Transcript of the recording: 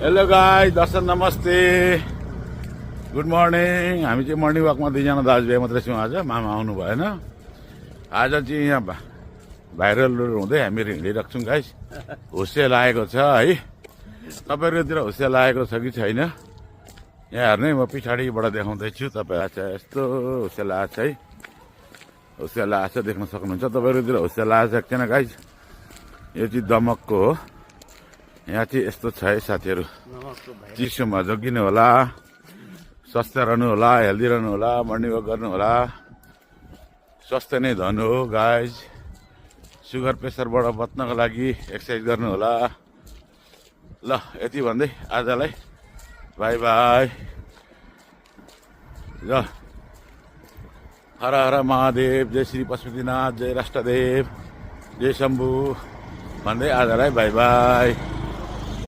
Hello guys, दर्शन नमस्ते, good morning. हामी चाहिँ मर्निङ वाकमा दुईजना दाजुभाइ मात्रै छौँ। आज मामा आउनु भएन। आज चाहिँ यहाँ भाइरल रोड हुँदै हामीहरू हिँडिरहेको छौँ गाइस। हुस्से लागेको छ है। तपाईँहरूतिर हुस्से लागेको छ कि छैन यहाँ हेर्नु है, म पछाडिबाट देखाउँदैछु। तपाईँ अच्छा यस्तो हुस्से लागेको छ है, हुस्से लागेको छ, देख्न सक्नुहुन्छ। तपाईँहरूतिर हुस्से लागेको छ छैन गाइस। यो चाहिँ दमकको हो। यहाँ चाहिँ यस्तो छ है साथीहरू, चिसोमा जोगिनु होला, स्वस्थ रहनु होला, हेल्दी रहनु होला, मर्निङ वाक गर्नु होला। स्वास्थ्य नै धन हो गाइज। सुगर प्रेसरबाट बच्नको लागि एक्सर्साइज गर्नु होला। ल यति भन्दै आजलाई बाई बाई। ल हर हर महादेव, जय श्री पशुपतिनाथ, जय राष्ट्रदेव, जय शम्भु भन्दै आजलाई बाई बाई।